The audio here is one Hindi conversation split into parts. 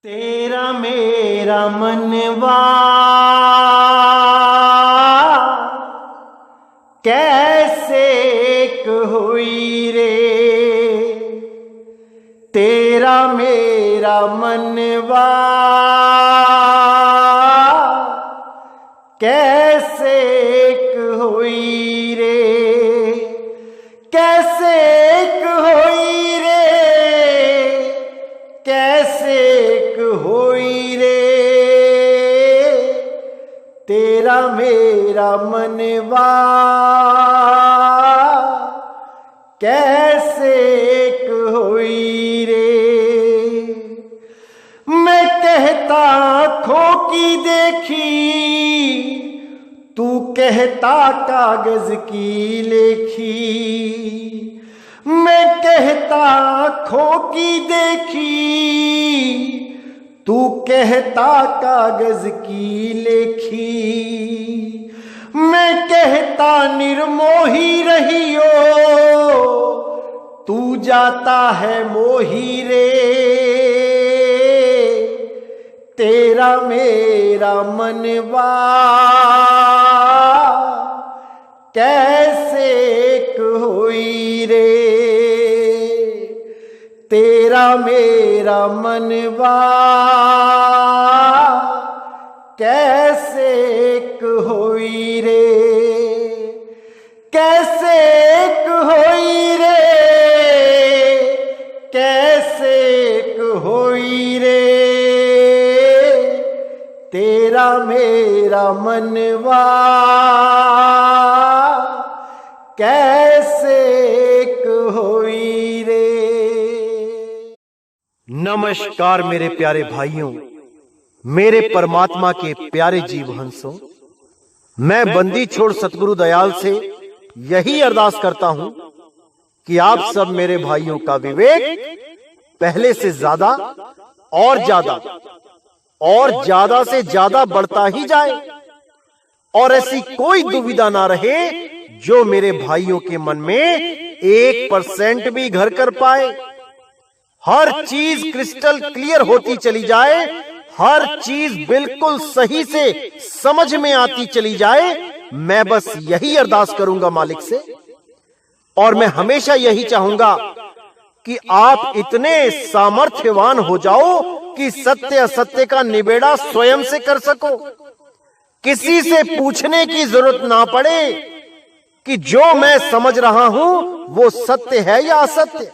तेरा मेरा मनवा कैसे एक हुई रे। तेरा मेरा मनवा कैसे एक हुई रे। कैसे एक हुई रे। कैसे एक हुई रे। तेरा मेरा मनवा कैसे एक हुई रे। मैं कहता आँखों की देखी, तू कहता कागज की लेखी। मैं कहता आँखों की देखी, तू कहता कागज की लेखी। मैं कहता निर्मोही रहियो, तू जाता है मोही रे। तेरा मेरा मनवा कैसे एक हुई रे। तेरा मेरा मनवा कैसे एक हुई रे। कैसे एक हुई रे। कैसे एक हुई रे। तेरा मेरा मनवा कैसे एक हुई रे। नमस्कार मेरे प्यारे भाइयों, मेरे परमात्मा के प्यारे जीव हंसों। मैं बंदी छोड़ सतगुरु दयाल से यही अरदास करता हूं कि आप सब मेरे भाइयों का विवेक पहले से ज्यादा और ज्यादा से ज्यादा बढ़ता ही जाए, और ऐसी कोई दुविधा ना रहे जो मेरे भाइयों के मन में 1% भी घर कर पाए। हर चीज क्रिस्टल क्लियर होती चली जाए, हर चीज बिल्कुल सही से समझ में आती चली जाए। मैं बस यही अरदास करूंगा मालिक से, और मैं हमेशा यही चाहूंगा कि आप इतने सामर्थ्यवान हो जाओ कि सत्य असत्य का निबेड़ा स्वयं से कर सको। किसी से पूछने की जरूरत ना पड़े कि जो मैं समझ रहा हूं वो सत्य है या असत्य।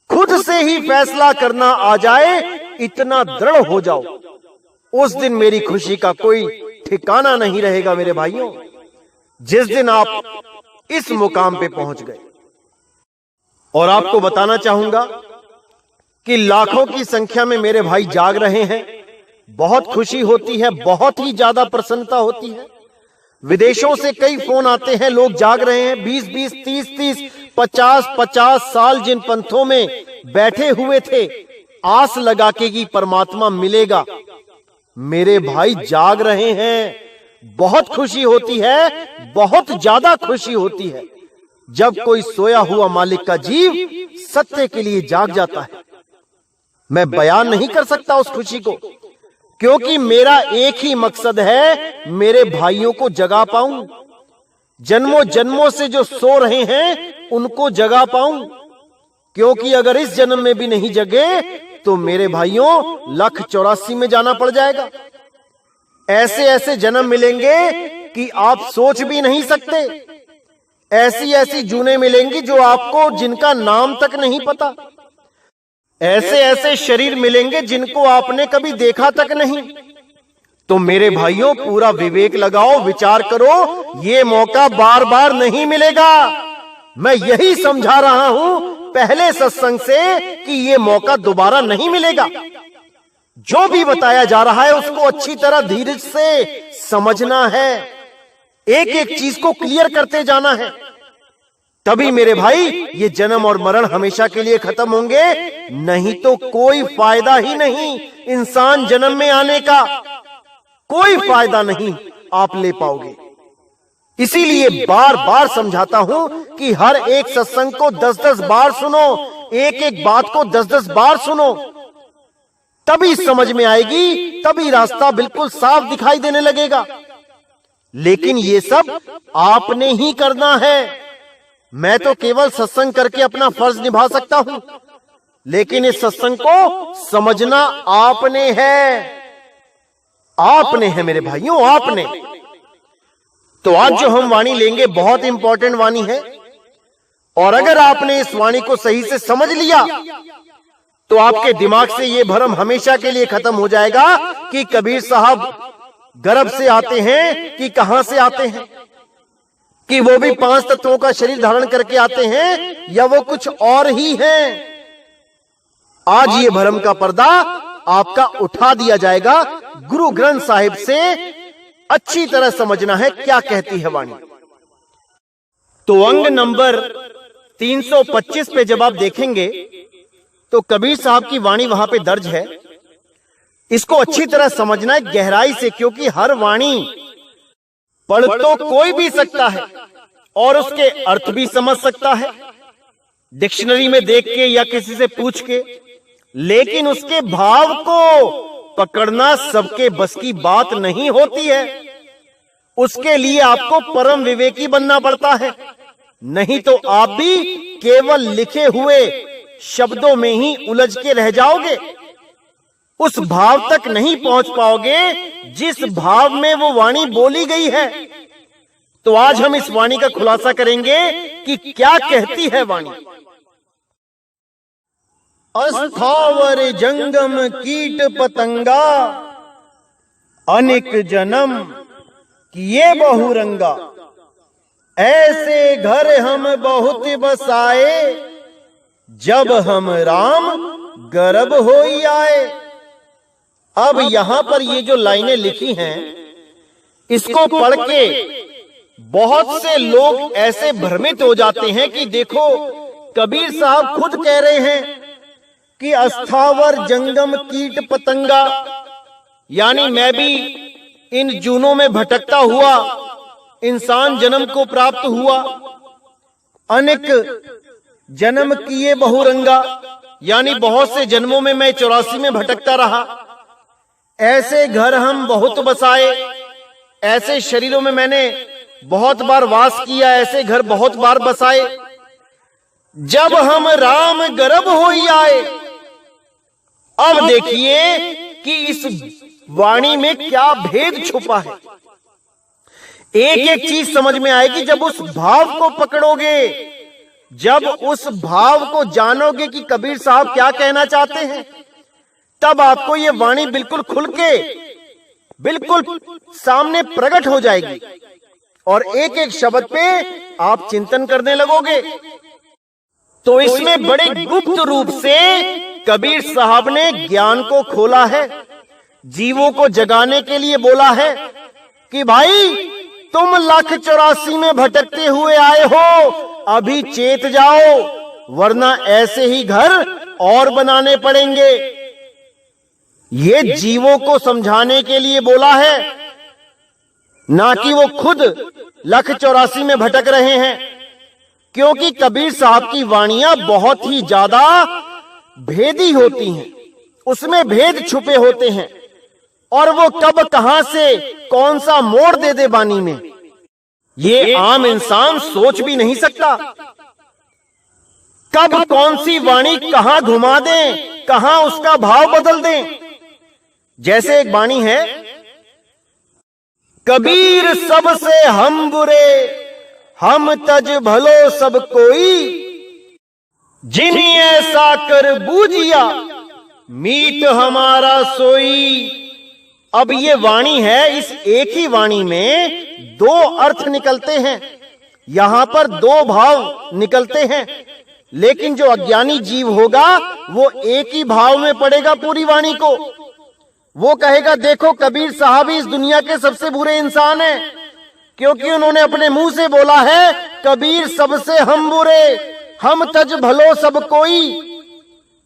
खुद से ही फैसला करना आ जाए, इतना दृढ़ हो जाओ। उस दिन मेरी खुशी का कोई ठिकाना नहीं रहेगा मेरे भाइयों, जिस दिन आप इस मुकाम पे पहुंच गए। और आपको बताना चाहूंगा कि लाखों की संख्या में मेरे भाई जाग रहे हैं। बहुत खुशी होती है, बहुत ही ज्यादा प्रसन्नता होती है। विदेशों से कई फोन आते हैं, लोग जाग रहे हैं। 20-20, 30-30, 50-50 साल जिन पंथों में बैठे हुए थे आस लगा के कि परमात्मा मिलेगा, मेरे भाई जाग रहे हैं। बहुत खुशी होती है, बहुत ज्यादा खुशी होती है जब कोई सोया हुआ मालिक का जीव सत्य के लिए जाग जाता है। मैं बयान नहीं कर सकता उस खुशी को, क्योंकि मेरा एक ही मकसद है, मेरे भाइयों को जगा पाऊं। जन्मों जन्मों से जो सो रहे हैं उनको जगा पाऊं, क्योंकि अगर इस जन्म में भी नहीं जगे तो मेरे भाइयों 1,84 में जाना पड़ जाएगा। ऐसे ऐसे जन्म मिलेंगे कि आप सोच भी नहीं सकते। ऐसी ऐसी जूने मिलेंगी जो आपको जिनका नाम तक नहीं पता। ऐसे ऐसे शरीर मिलेंगे जिनको आपने कभी देखा तक नहीं। तो मेरे भाइयों, पूरा विवेक लगाओ, विचार करो, ये मौका बार बार नहीं मिलेगा। मैं यही समझा रहा हूं पहले सत्संग से कि ये मौका दोबारा नहीं मिलेगा। जो भी बताया जा रहा है उसको अच्छी तरह धीरज से समझना है, एक एक चीज को क्लियर करते जाना है। तभी मेरे भाई ये जन्म और मरण हमेशा के लिए खत्म होंगे, नहीं तो कोई फायदा ही नहीं। इंसान जन्म में आने का कोई फायदा नहीं आप ले पाओगे। इसीलिए बार बार समझाता हूं कि हर एक सत्संग को 10-10 बार सुनो, एक एक बात को 10-10 बार सुनो। तभी समझ में आएगी, तभी रास्ता बिल्कुल साफ दिखाई देने लगेगा। लेकिन ये सब आपने ही करना है। मैं तो केवल सत्संग करके अपना फर्ज निभा सकता हूं, लेकिन इस सत्संग को समझना आपने है। आपने है मेरे भाइयों, आपने। तो आज जो हम वाणी लेंगे बहुत इंपॉर्टेंट वाणी है, और अगर आपने इस वाणी को सही से समझ लिया तो आपके दिमाग से यह भ्रम हमेशा के लिए खत्म हो जाएगा कि कबीर साहब गर्भ से आते हैं कि कहां से आते हैं, कि वो भी 5 तत्वों का शरीर धारण करके आते हैं या वो कुछ और ही हैं। आज ये भ्रम का पर्दा आपका उठा दिया जाएगा। गुरु ग्रंथ साहिब से अच्छी तरह समझना है क्या कहती है वाणी। तो अंग नंबर 325 पे जब आप देखेंगे तो कबीर साहब की वाणी वहां पे दर्ज है। इसको अच्छी तरह समझना है गहराई से, क्योंकि हर वाणी पढ़ तो कोई भी सकता है और उसके अर्थ भी समझ सकता है डिक्शनरी में देख के या किसी से पूछ के, लेकिन उसके भाव को पकड़ना सबके बस की बात नहीं होती है। उसके लिए आपको परम विवेकी बनना पड़ता है, नहीं तो आप भी केवल लिखे हुए शब्दों में ही उलझ के रह जाओगे। उस भाव तक नहीं पहुंच पाओगे जिस भाव में वो वाणी बोली गई है। तो आज हम इस वाणी का खुलासा करेंगे कि क्या कहती है वाणी। अस्थावर जंगम कीट पतंगा, अनेक जन्म किए बहुरंगा, ऐसे घर हम बहुत बसाए, जब हम राम गर्भ होई आए। अब यहां पर ये जो लाइनें लिखी हैं, इसको पढ़ के बहुत से लोग ऐसे भ्रमित हो जाते हैं कि देखो कबीर साहब खुद कह रहे हैं कि अस्थावर जंगम कीट पतंगा, यानी मैं भी इन जूनों में भटकता हुआ इंसान जन्म को प्राप्त हुआ। अनेक जन्म किए बहुरंगा, यानी बहुत से जन्मों में मैं 84 में भटकता रहा। ऐसे घर हम बहुत बसाए, ऐसे शरीरों में मैंने बहुत बार वास किया, ऐसे घर बहुत बार बसाए, जब हम राम गर्भ होई आए। अब देखिए कि इस वाणी में क्या भेद छुपा है। एक एक चीज समझ में आएगी जब उस भाव को पकड़ोगे, जब उस भाव को जानोगे कि कबीर साहब क्या कहना चाहते हैं, तब आपको ये वाणी बिल्कुल खुल के बिल्कुल सामने प्रकट हो जाएगी और एक एक शब्द पे आप चिंतन करने लगोगे। तो इसमें बड़े गुप्त रूप से कबीर साहब ने ज्ञान को खोला है, जीवों को जगाने के लिए बोला है कि भाई तुम 1,84 में भटकते हुए आए हो, अभी चेत जाओ, वरना ऐसे ही घर और बनाने पड़ेंगे। ये जीवों को समझाने के लिए बोला है, ना कि वो खुद 1,84 में भटक रहे हैं। क्योंकि कबीर साहब की वाणियां बहुत ही ज्यादा भेदी होती हैं, उसमें भेद छुपे होते हैं, और वो कब कहां से कौन सा मोड़ दे दे वाणी में, ये आम इंसान सोच भी नहीं सकता। कब कौन सी वाणी कहां घुमा दें, कहां उसका भाव बदल दें। जैसे एक वाणी है, कबीर सबसे हम बुरे, हम तज भलो सब कोई, जिन्हीं ऐसा कर बूझिया, मीत हमारा सोई। अब ये वाणी है, इस एक ही वाणी में 2 अर्थ निकलते हैं, यहां पर 2 भाव निकलते हैं, लेकिन जो अज्ञानी जीव होगा वो एक ही भाव में पढ़ेगा पूरी वाणी को। वो कहेगा देखो कबीर साहब इस दुनिया के सबसे बुरे इंसान हैं, क्योंकि उन्होंने अपने मुंह से बोला है कबीर सबसे हम बुरे, हम तज भलो सब कोई।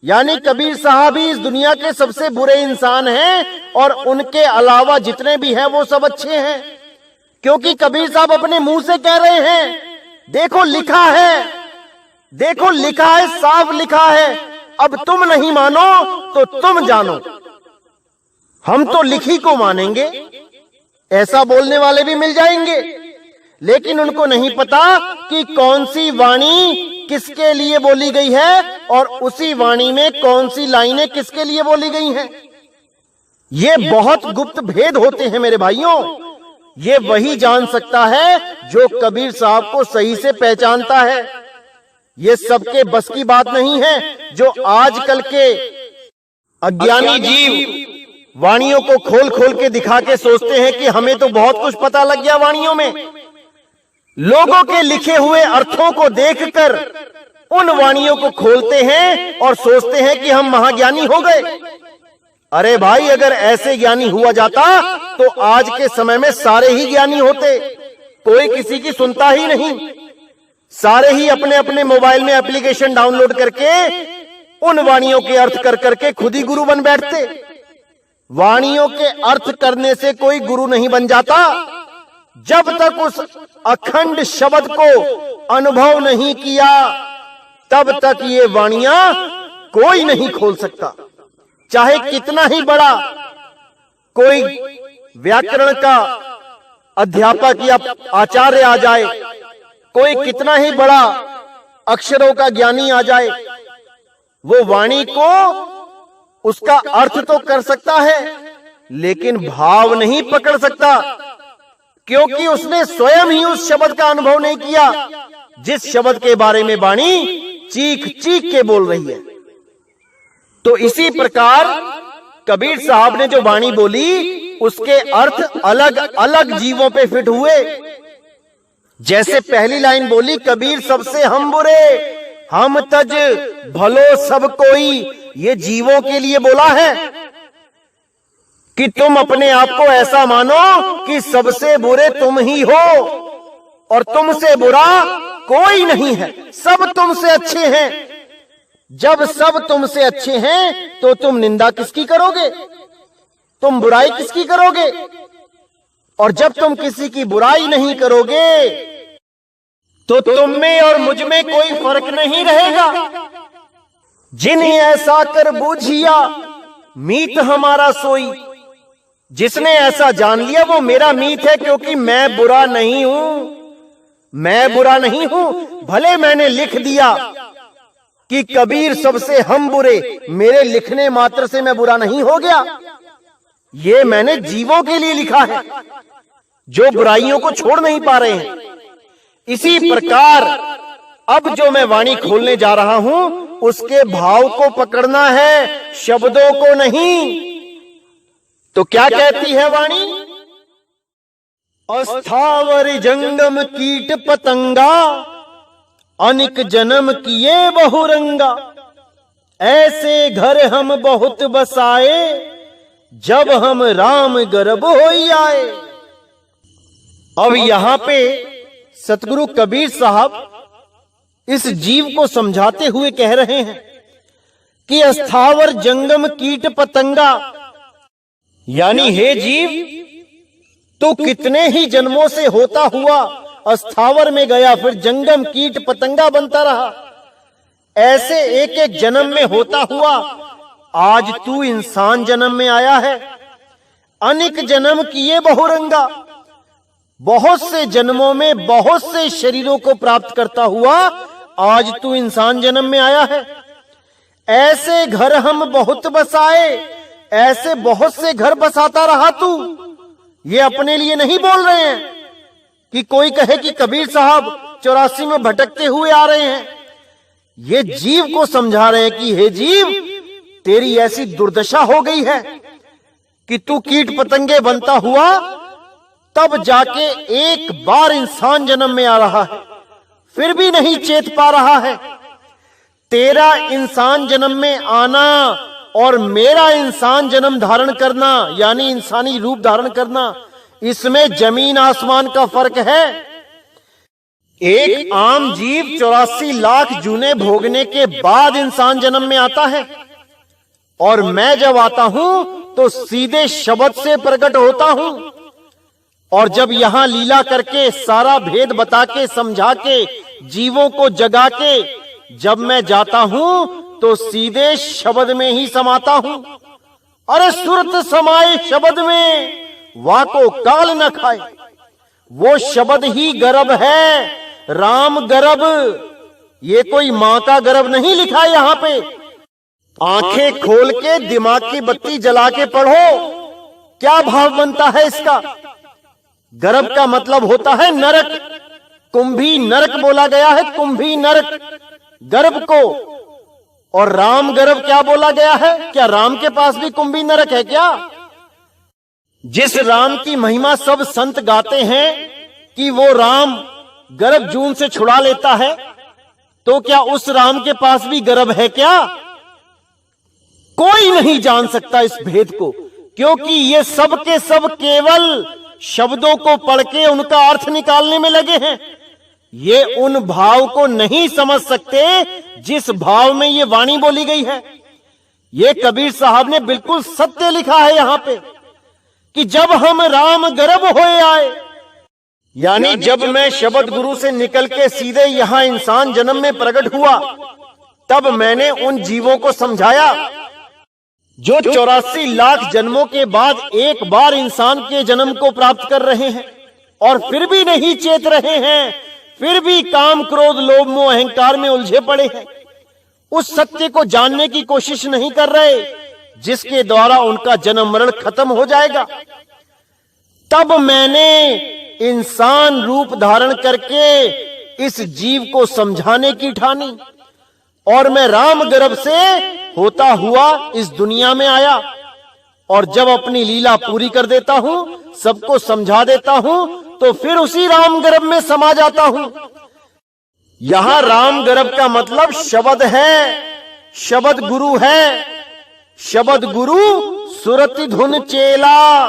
यानी कबीर साहब ही इस दुनिया के सबसे बुरे इंसान हैं और उनके अलावा जितने भी हैं वो सब अच्छे हैं, क्योंकि कबीर साहब अपने मुंह से कह रहे हैं। देखो लिखा है, देखो लिखा है, साफ लिखा है। अब तुम नहीं मानो तो तुम जानो, हम तो लिखी को मानेंगे, ऐसा बोलने वाले भी मिल जाएंगे, लेकिन उनको नहीं पता कि कौन सी वाणी किसके लिए बोली गई है और उसी वाणी में कौन सी लाइनें किसके लिए बोली गई हैं। ये बहुत गुप्त भेद होते हैं मेरे भाइयों। ये वही जान सकता है जो कबीर साहब को सही से पहचानता है। ये सबके बस की बात नहीं है जो आजकल के अज्ञानी जीव वाणियों को खोल खोल के दिखा के सोचते हैं कि हमें तो बहुत कुछ पता लग गया वाणियों में। लोगों के लिखे हुए अर्थों को देखकर उन वाणियों को खोलते हैं और सोचते हैं कि हम महाज्ञानी हो गए। अरे भाई, अगर ऐसे ज्ञानी हुआ जाता तो आज के समय में सारे ही ज्ञानी होते, कोई किसी की सुनता ही नहीं। सारे ही अपने अपने मोबाइल में एप्लीकेशन डाउनलोड करके उन वाणियों के अर्थ कर करके खुद ही गुरु बन बैठते। वाणियों के अर्थ करने से कोई गुरु नहीं बन जाता जब तक उस अखंड शब्द को अनुभव नहीं किया, तब तक ये वाणियां कोई नहीं खोल सकता। चाहे कितना ही बड़ा कोई व्याकरण का अध्यापक या आचार्य आ जाए, कोई कितना ही बड़ा अक्षरों का ज्ञानी आ जाए, वो वाणी को उसका अर्थ तो कर सकता है लेकिन भाव नहीं पकड़ सकता, क्योंकि उसने स्वयं ही उस शब्द का अनुभव नहीं किया जिस शब्द के बारे में वाणी चीख चीख के बोल रही है। तो इसी प्रकार कबीर साहब ने जो वाणी बोली उसके अर्थ अलग अलग जीवों पे फिट हुए। जैसे पहली लाइन बोली, कबीर सबसे हम बुरे हम तज भलो सब कोई, ये जीवों के लिए बोला है कि तुम अपने आप को ऐसा मानो कि सबसे बुरे तुम ही हो और तुमसे बुरा कोई नहीं है, सब तुमसे अच्छे हैं। जब सब तुमसे अच्छे हैं तो तुम निंदा किसकी करोगे, तुम बुराई किसकी करोगे? और जब तुम किसी की बुराई नहीं करोगे तो तुम में और मुझ में कोई फर्क नहीं रहेगा। जिन्हें ऐसा कर बूझिया मीत हमारा सोई, जिसने ऐसा जान लिया वो मेरा मीत है, क्योंकि मैं बुरा नहीं हूं, मैं बुरा नहीं हूं। भले मैंने लिख दिया कि कबीर सबसे हम बुरे, मेरे लिखने मात्र से मैं बुरा नहीं हो गया। ये मैंने जीवों के लिए लिखा है जो बुराइयों को छोड़ नहीं पा रहे हैं। इसी प्रकार अब जो मैं वाणी खोलने जा रहा हूं उसके भाव को पकड़ना है, शब्दों को नहीं। तो क्या कहती है वाणी? अस्थावर जंगम कीट पतंगा, अनिक जन्म किए बहुरंगा, ऐसे घर हम बहुत बसाए, जब हम राम गर्भ होई आए। अब यहां पे सतगुरु कबीर साहब इस जीव को समझाते हुए कह रहे हैं कि अस्थावर जंगम कीट पतंगा, यानी हे जीव, तो कितने ही जन्मों से होता हुआ अस्थावर में गया, फिर जंगम कीट पतंगा बनता रहा। ऐसे एक एक जन्म में होता हुआ आज तू इंसान जन्म में आया है। अनेक जन्म किए बहुरंगा, बहुत से जन्मों में बहुत से शरीरों को प्राप्त करता हुआ आज तू इंसान जन्म में आया है। ऐसे घर हम बहुत बसाए, ऐसे बहुत से घर बसाता रहा तू। ये अपने लिए नहीं बोल रहे हैं कि कोई कहे कि कबीर साहब 84 में भटकते हुए आ रहे हैं। ये जीव को समझा रहे हैं कि हे जीव, तेरी ऐसी दुर्दशा हो गई है कि तू कीट पतंगे बनता हुआ तब जाके एक बार इंसान जन्म में आ रहा है, फिर भी नहीं चेत पा रहा है। तेरा इंसान जन्म में आना और मेरा इंसान जन्म धारण करना, यानी इंसानी रूप धारण करना, इसमें जमीन आसमान का फर्क है। एक आम जीव 84 लाख जूने भोगने के बाद इंसान जन्म में आता है, और मैं जब आता हूं तो सीधे शब्द से प्रकट होता हूं। और जब यहां लीला करके सारा भेद बता के समझा के जीवों को जगा के जब मैं जाता हूं तो सीधे शब्द में ही समाता हूं। अरे सुरत समाए शब्द में, वाको काल न खाए। वो शब्द ही गर्भ है, राम गर्भ। ये कोई मां का गर्भ नहीं लिखा है यहां पे। आंखें खोल के दिमाग की बत्ती जला के पढ़ो, क्या भाव बनता है इसका। गर्भ का मतलब होता है नरक। कुंभी नरक बोला गया है, कुंभी नरक गर्भ को। और राम गर्भ क्या बोला गया है? क्या राम के पास भी कुंभी नरक है क्या? जिस राम की महिमा सब संत गाते हैं कि वो राम गर्भ जून से छुड़ा लेता है, तो क्या उस राम के पास भी गर्भ है क्या? कोई नहीं जान सकता इस भेद को, क्योंकि ये सब के सब केवल शब्दों को पढ़ के उनका अर्थ निकालने में लगे हैं। ये उन भाव को नहीं समझ सकते जिस भाव में ये वाणी बोली गई है। ये कबीर साहब ने बिल्कुल सत्य लिखा है यहां पे कि जब हम राम गर्भ होए आए, यानी जब मैं शब्द गुरु से निकल के सीधे यहां इंसान जन्म में प्रकट हुआ, तब मैंने उन जीवों को समझाया जो 84 लाख जन्मों के बाद एक बार इंसान के जन्म को प्राप्त कर रहे हैं और फिर भी नहीं चेत रहे हैं, फिर भी काम क्रोध लोभ मोह अहंकार में उलझे पड़े हैं, उस सत्य को जानने की कोशिश नहीं कर रहे जिसके द्वारा उनका जन्म मरण खत्म हो जाएगा। तब मैंने इंसान रूप धारण करके इस जीव को समझाने की ठानी और मैं राम गर्भ से होता हुआ इस दुनिया में आया। और जब अपनी लीला पूरी कर देता हूं, सबको समझा देता हूं, तो फिर उसी राम गर्भ में समा जाता हूं। यहां राम गर्भ का मतलब शब्द है, शब्द गुरु है। शब्द गुरु सुरति धुन चेला,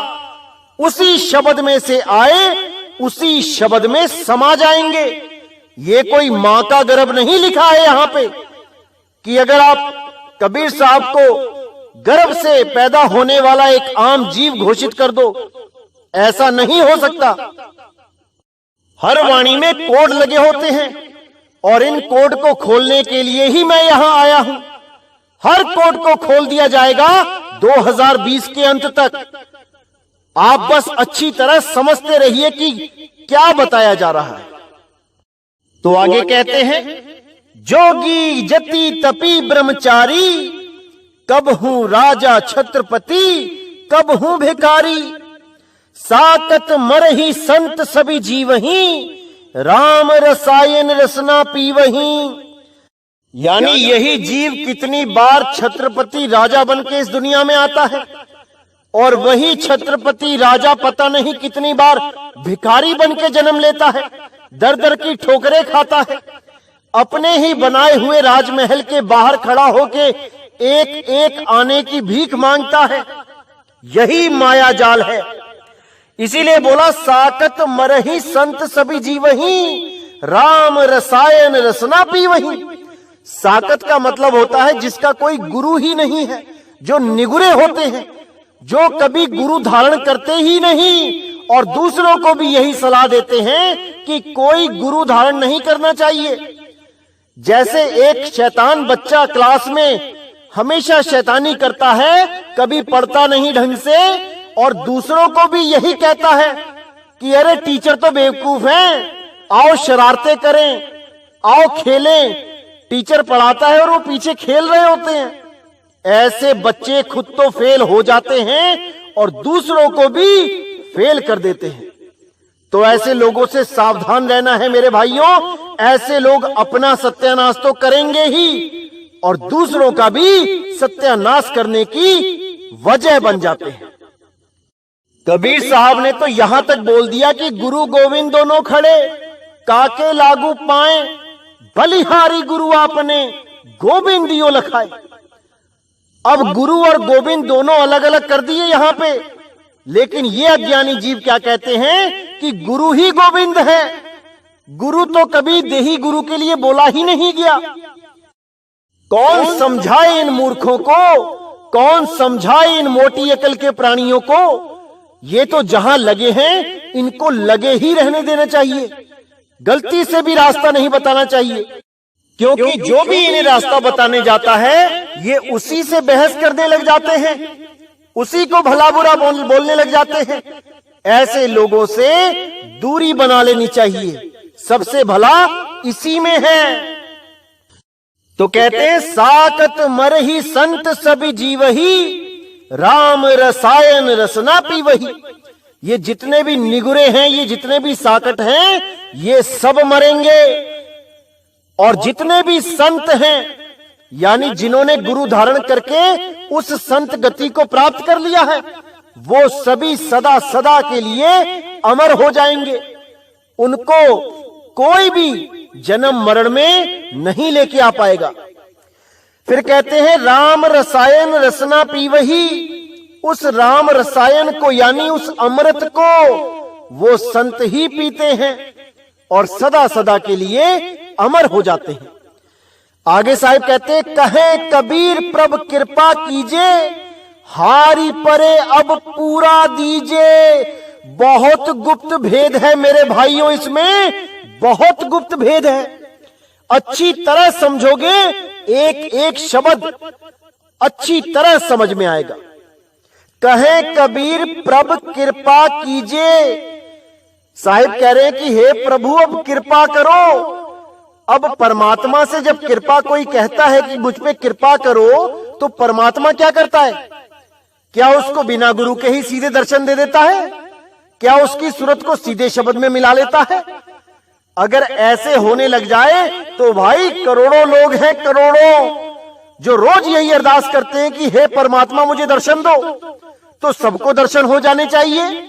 उसी शब्द में से आए, उसी शब्द में समा जाएंगे। ये कोई मां का गर्भ नहीं लिखा है यहां पे कि अगर आप कबीर साहब को गर्भ से पैदा होने वाला एक आम जीव घोषित कर दो, ऐसा नहीं हो सकता। हर वाणी में कोड लगे होते हैं और इन कोड को खोलने के लिए ही मैं यहां आया हूं। हर कोड को खोल दिया जाएगा 2020 के अंत तक। आप बस अच्छी तरह समझते रहिए कि क्या बताया जा रहा है। तो आगे कहते हैं, जोगी जति तपी ब्रह्मचारी, कब हूं राजा छत्रपति, कब हूं भिखारी। साकत मरही संत सभी जीवही, राम रसायन रसना पीवही। यानी यही जीव कितनी बार छत्रपति राजा बन के इस दुनिया में आता है और वही छत्रपति राजा पता नहीं कितनी बार भिखारी बन के जन्म लेता है, दर दर की ठोकरें खाता है, अपने ही बनाए हुए राजमहल के बाहर खड़ा होके एक एक आने की भीख मांगता है। यही माया जाल है। इसीलिए बोला, साकत मरही संत सभी जीवही, राम रसायन रसना पीवही। साकत का मतलब होता है जिसका कोई गुरु ही नहीं है, जो निगुरे होते हैं, जो कभी गुरु धारण करते ही नहीं और दूसरों को भी यही सलाह देते हैं कि कोई गुरु धारण नहीं करना चाहिए। जैसे एक शैतान बच्चा क्लास में हमेशा शैतानी करता है, कभी पढ़ता नहीं ढंग से और दूसरों को भी यही कहता है कि अरे टीचर तो बेवकूफ हैं, आओ शरारतें करें, आओ खेलें, टीचर पढ़ाता है और वो पीछे खेल रहे होते हैं। ऐसे बच्चे खुद तो फेल हो जाते हैं और दूसरों को भी फेल कर देते हैं। तो ऐसे लोगों से सावधान रहना है मेरे भाइयों। ऐसे लोग अपना सत्यानाश तो करेंगे ही और दूसरों का भी सत्यानाश करने की वजह बन जाते हैं। कबीर साहब ने तो यहां तक बोल दिया कि गुरु गोविंद दोनों खड़े, काके लागू पाए, बलिहारी गुरु आपने गोविंदियो लखाए। अब गुरु और गोविंद दोनों अलग अलग कर दिए यहां पे, लेकिन ये अज्ञानी जीव क्या कहते हैं कि गुरु ही गोविंद है। गुरु तो कभी देही गुरु के लिए बोला ही नहीं गया। कौन समझाए इन मूर्खों को, कौन समझाए इन मोटी अकल के प्राणियों को। ये तो जहां लगे हैं इनको लगे ही रहने देना चाहिए, गलती से भी रास्ता नहीं बताना चाहिए, क्योंकि जो भी इन्हें रास्ता बताने जाता है ये उसी से बहस करने लग जाते हैं। उसी को भला बुरा बोलने लग जाते हैं। ऐसे लोगों से दूरी बना लेनी चाहिए, सबसे भला इसी में है। तो कहते हैं साकत मरहि संत सब जीवही, राम रसायन रसना पीवही। ये जितने भी निगुरे हैं, ये जितने भी साकट हैं, ये सब मरेंगे। और जितने भी संत हैं, यानी जिन्होंने गुरु धारण करके उस संत गति को प्राप्त कर लिया है, वो सभी सदा सदा के लिए अमर हो जाएंगे। उनको कोई भी जन्म मरण में नहीं लेके आ पाएगा। फिर कहते हैं राम रसायन रसना पीवही। उस राम रसायन को यानी उस अमृत को वो संत ही पीते हैं और सदा सदा के लिए अमर हो जाते हैं। आगे साहिब कहते हैं कहे कबीर प्रभ कृपा कीजे, हारी परे अब पूरा दीजे। बहुत गुप्त भेद है मेरे भाइयों, इसमें बहुत गुप्त भेद है। अच्छी तरह समझोगे, एक एक शब्द अच्छी तरह समझ में आएगा। कहे कबीर प्रभ कृपा कीजे। साहिब कह रहे हैं कि हे प्रभु अब कृपा करो। अब परमात्मा से जब कृपा कोई कहता है कि मुझ पे कृपा करो, तो परमात्मा क्या करता है? क्या उसको बिना गुरु के ही सीधे दर्शन दे देता है? क्या उसकी सूरत को सीधे शब्द में मिला लेता है? अगर ऐसे होने लग जाए तो भाई करोड़ों लोग हैं, करोड़ों, जो रोज यही अरदास करते हैं कि हे परमात्मा मुझे दर्शन दो। तो सबको दर्शन हो जाने चाहिए,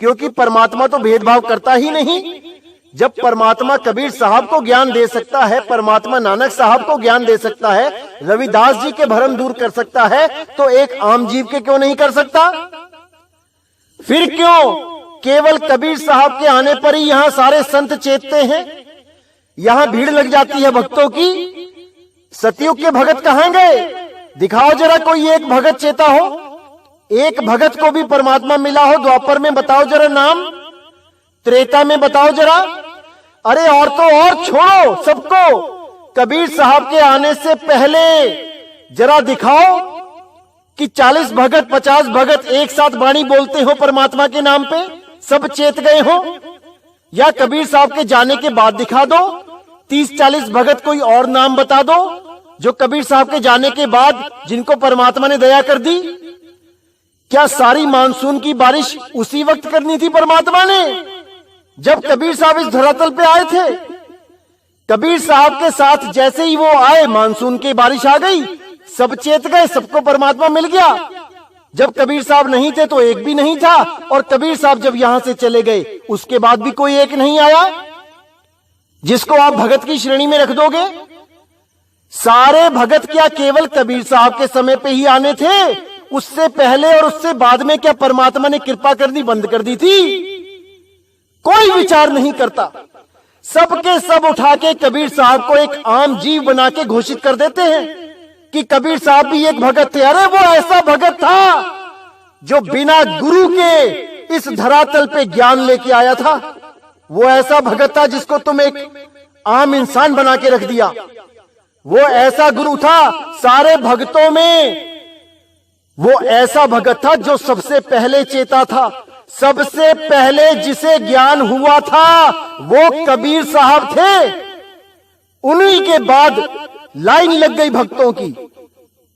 क्योंकि परमात्मा तो भेदभाव करता ही नहीं। जब परमात्मा कबीर साहब को ज्ञान दे सकता है, परमात्मा नानक साहब को ज्ञान दे सकता है, रविदास जी के भरम दूर कर सकता है, तो एक आम जीव के क्यों नहीं कर सकता? फिर क्यों केवल कबीर साहब के आने पर ही यहां सारे संत चेतते हैं, यहां भीड़ लग जाती है भक्तों की? सतयुग के भगत कहां गए? दिखाओ जरा कोई एक भगत चेता हो, एक भगत को भी परमात्मा मिला हो। द्वापर में बताओ जरा नाम, त्रेता में बताओ जरा। अरे और तो और छोड़ो सबको, कबीर साहब के आने से पहले जरा दिखाओ कि 40 भगत 50 भगत एक साथ वाणी बोलते हो परमात्मा के नाम पे, सब चेत गए हो। या कबीर साहब के जाने के बाद दिखा दो 30-40 भगत कोई और नाम बता दो जो कबीर साहब के जाने के बाद जिनको परमात्मा ने दया कर दी। क्या सारी मानसून की बारिश उसी वक्त करनी थी परमात्मा ने जब कबीर साहब इस धरातल पे आए थे? कबीर साहब के साथ जैसे ही वो आए मानसून की बारिश आ गई, सब चेत गए, सबको परमात्मा मिल गया। जब कबीर साहब नहीं थे तो एक भी नहीं था, और कबीर साहब जब यहां से चले गए उसके बाद भी कोई एक नहीं आया जिसको आप भगत की श्रेणी में रख दोगे। सारे भगत क्या केवल कबीर साहब के समय पे ही आने थे? उससे पहले और उससे बाद में क्या परमात्मा ने कृपा करनी बंद कर दी थी? कोई विचार नहीं करता। सबके सब उठा के कबीर साहब को एक आम जीव बना के घोषित कर देते हैं कि कबीर साहब भी एक भगत थे। अरे वो ऐसा भगत था जो बिना गुरु के इस धरातल पे ज्ञान लेके आया था। वो ऐसा भगत था जिसको तुम एक आम इंसान बना के रख दिया। वो ऐसा गुरु था सारे भक्तों में, वो ऐसा भगत था जो सबसे पहले चेता था। सबसे पहले जिसे ज्ञान हुआ था वो कबीर साहब थे। उन्हीं के बाद लाइन लग गई भक्तों की,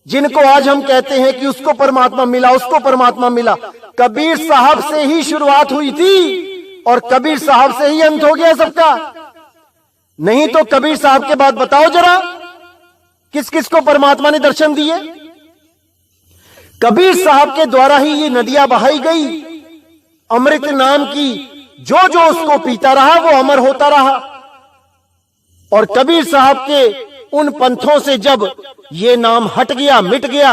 जिनको आज हम कहते हैं कि उसको परमात्मा मिला, उसको परमात्मा मिला। कबीर साहब से ही शुरुआत हुई थी और कबीर साहब से ही अंत हो गया सबका। नहीं तो कबीर साहब के बाद बताओ जरा किस किस को परमात्मा ने दर्शन दिए? कबीर साहब के द्वारा ही ये नदियां बहाई गई अमृत नाम की। जो जो उसको पीता रहा वो अमर होता रहा। और कबीर साहब के उन पंथों से जब ये नाम हट गया, मिट गया,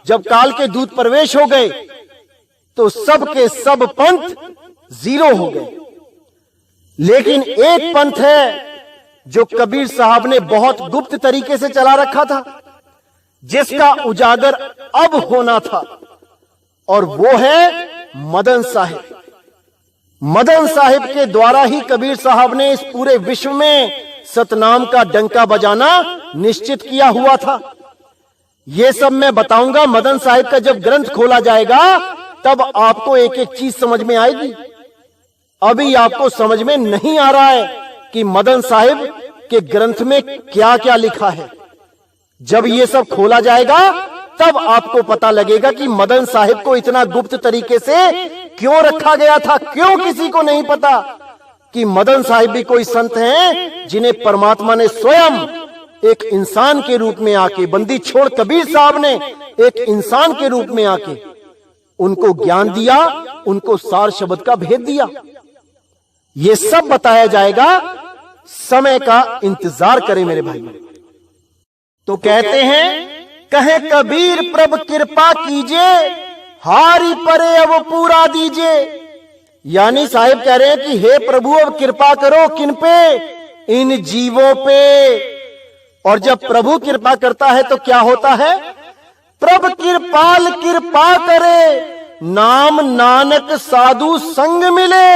जब काल के दूत प्रवेश हो गए, तो सब के सब पंथ जीरो हो गए। लेकिन एक पंथ है जो कबीर साहब ने बहुत गुप्त तरीके से चला रखा था, जिसका उजागर अब होना था, और वो है मदन साहिब। मदन साहिब के द्वारा ही कबीर साहब ने इस पूरे विश्व में सतनाम का डंका बजाना निश्चित किया हुआ था। ये सब मैं बताऊंगा। मदन साहिब का जब ग्रंथ खोला जाएगा तब आपको एक एक चीज समझ में आएगी। अभी आपको समझ में नहीं आ रहा है कि मदन साहिब के ग्रंथ में क्या क्या लिखा है। जब ये सब खोला जाएगा तब आपको पता लगेगा कि मदन साहिब को इतना गुप्त तरीके से क्यों रखा गया था। क्यों किसी को नहीं पता कि मदन साहिब भी कोई संत हैं जिन्हें परमात्मा ने स्वयं एक इंसान के रूप में आके, बंदी छोड़ कबीर साहब ने एक इंसान के रूप में आके उनको ज्ञान दिया, उनको सार शब्द का भेद दिया। ये सब बताया जाएगा। समय का इंतजार करें मेरे भाई। तो कहते हैं, कहे कबीर प्रभु कृपा कीजिए, हारी परे अब पूरा दीजिए। यानी साहिब कह रहे हैं कि हे प्रभु अब कृपा करो किन पे? इन जीवों पे। और जब प्रभु कृपा करता है तो क्या होता है? प्रभु कृपाल कृपा करे, नाम नानक साधु संग मिले।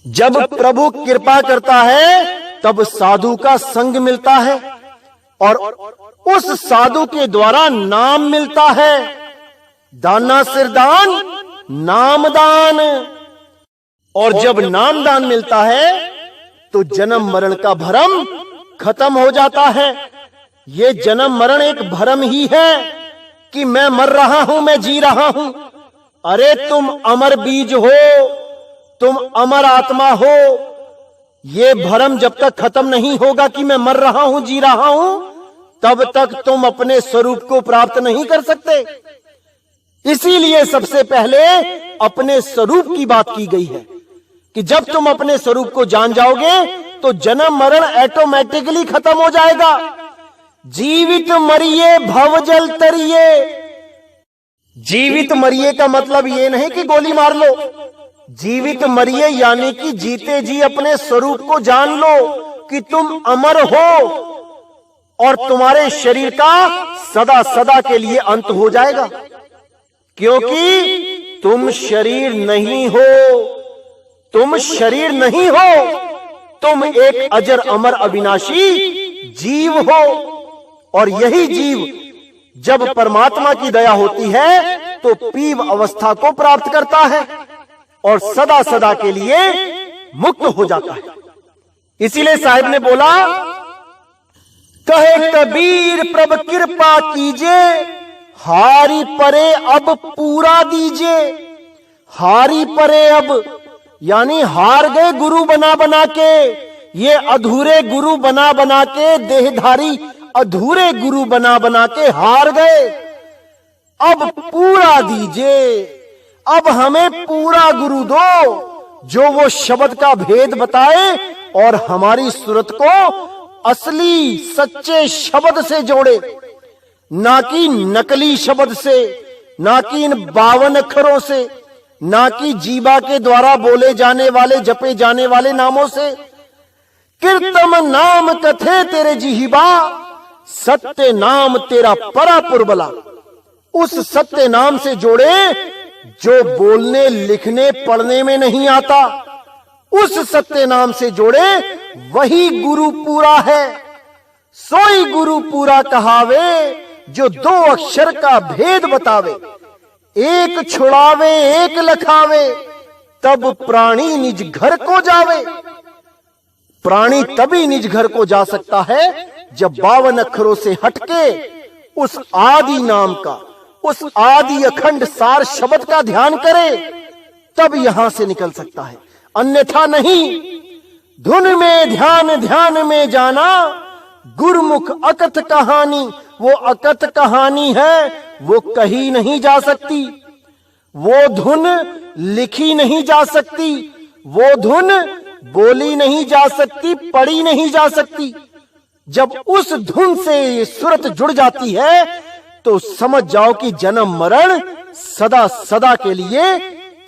जब प्रभु कृपा करता है तब साधु का संग मिलता है और उस साधु के द्वारा नाम मिलता है। दाना सिरदान नाम दान। और जब नाम दान मिलता है तो जन्म मरण का भ्रम खत्म हो जाता है। ये जन्म मरण एक भ्रम ही है कि मैं मर रहा हूं, मैं जी रहा हूं। अरे तुम अमर बीज हो, तुम अमर आत्मा हो। ये भ्रम जब तक खत्म नहीं होगा कि मैं मर रहा हूं, जी रहा हूं, तब तक तुम अपने स्वरूप को प्राप्त नहीं कर सकते। इसीलिए सबसे पहले अपने स्वरूप की बात की गई है कि जब तुम अपने स्वरूप को जान जाओगे तो जन्म मरण ऑटोमेटिकली खत्म हो जाएगा। जीवित मरिए भवजल तरिए। जीवित मरिए का मतलब ये नहीं कि गोली मार लो। जीवित मरिए यानी कि जीते जी अपने स्वरूप को जान लो कि तुम अमर हो और तुम्हारे शरीर का सदा सदा के लिए अंत हो जाएगा, क्योंकि तुम शरीर नहीं हो। तुम शरीर नहीं हो, तुम एक अजर अमर अविनाशी जीव हो। और यही जीव जब परमात्मा की दया होती है तो पीव अवस्था को प्राप्त करता है और सदा सदा के लिए मुक्त हो जाता है। इसीलिए साहिब ने बोला, कहे कबीर प्रभु कृपा कीजिए, हारी परे अब पूरा दीजिए। हारी परे अब यानी हार गए गुरु बना बना के। ये अधूरे गुरु बना बना के, देहधारी अधूरे गुरु बना बना के हार गए। अब पूरा दीजिए, अब हमें पूरा गुरु दो जो वो शब्द का भेद बताए और हमारी सूरत को असली सच्चे शब्द से जोड़े, ना कि नकली शब्द से, ना कि इन 52 अक्षरों से, ना कि जीवा के द्वारा बोले जाने वाले जपे जाने वाले नामों से। कीर्तम नाम कथे तेरे जिहिबा, सत्य नाम तेरा परापुर बला। उस सत्य नाम से जोड़े जो बोलने लिखने पढ़ने में नहीं आता। उस सत्य नाम से जोड़े, वही गुरु पूरा है। सोई गुरु पूरा कहावे, जो 2 अक्षर का भेद बतावे। एक छुड़ावे एक लखावे, तब प्राणी निज घर को जावे। प्राणी तभी निज घर को जा सकता है जब 52 अक्षरों से हटके उस आदि नाम का, उस आदि अखंड सार शब्द का ध्यान करे, तब यहां से निकल सकता है, अन्यथा नहीं। धुन में ध्यान, ध्यान में जाना, गुरमुख अकथ कहानी। वो अकथ कहानी है, वो कही नहीं जा सकती। वो धुन लिखी नहीं जा सकती। वो धुन बोली नहीं जा सकती, पढ़ी नहीं जा सकती। जब उस धुन से सूरत जुड़ जाती है तो समझ जाओ कि जन्म मरण सदा सदा के लिए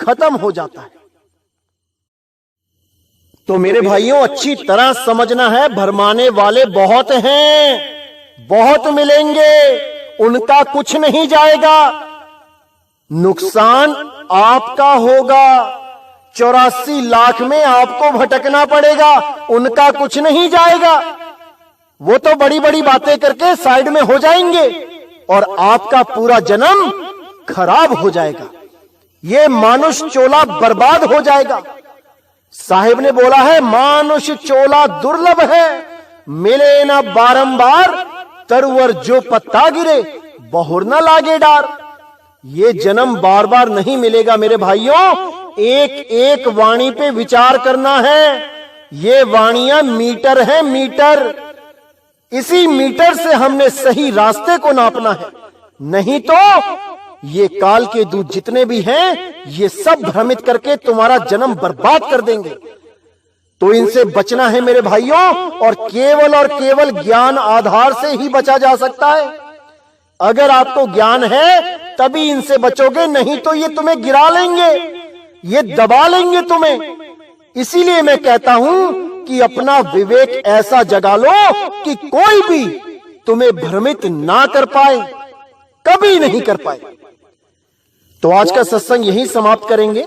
खत्म हो जाता है। तो मेरे भाइयों, अच्छी तरह समझना है, भरमाने वाले बहुत हैं, बहुत मिलेंगे, उनका कुछ नहीं जाएगा। नुकसान आपका होगा। 84 लाख में आपको भटकना पड़ेगा, उनका कुछ नहीं जाएगा। वो तो बड़ी बड़ी बातें करके साइड में हो जाएंगे और आपका पूरा जन्म खराब हो जाएगा। ये मानुष चोला बर्बाद हो जाएगा। साहिब ने बोला है, मानुष चोला दुर्लभ है, मिले ना बारंबार, तरवर जो पत्ता गिरे बहुर न लागे डार। ये जन्म बार बार नहीं मिलेगा मेरे भाइयों। एक एक वाणी पे विचार करना है। ये वाणियां मीटर है, मीटर। इसी मीटर से हमने सही रास्ते को नापना है, नहीं तो ये काल के दूत जितने भी हैं, ये सब भ्रमित करके तुम्हारा जन्म बर्बाद कर देंगे। तो इनसे बचना है मेरे भाइयों, और केवल ज्ञान आधार से ही बचा जा सकता है। अगर आपको ज्ञान है तभी इनसे बचोगे, नहीं तो ये तुम्हें गिरा लेंगे, ये दबा लेंगे तुम्हें। इसीलिए मैं कहता हूं कि अपना विवेक ऐसा जगा लो कि कोई भी तुम्हें भ्रमित ना कर पाए, कभी नहीं कर पाए। तो आज का सत्संग यहीं समाप्त करेंगे,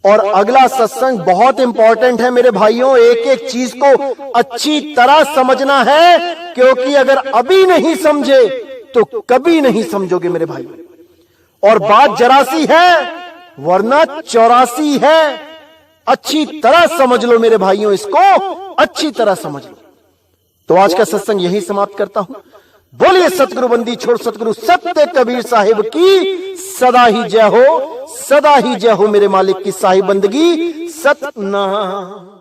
और अगला सत्संग बहुत इंपॉर्टेंट है मेरे भाइयों। एक एक चीज को अच्छी तरह समझना है, क्योंकि अगर अभी नहीं समझे तो कभी नहीं समझोगे मेरे भाई। और बात जरा सी है वरना 84 है। अच्छी तरह समझ लो मेरे भाइयों, इसको अच्छी तरह समझ लो। तो आज का सत्संग यही समाप्त करता हूं। बोलिए सतगुरु बंदी छोड़ सतगुरु सत्य कबीर साहिब की सदा ही जय हो, सदा ही जय हो। मेरे मालिक की साहिब बंदगी सतनाम।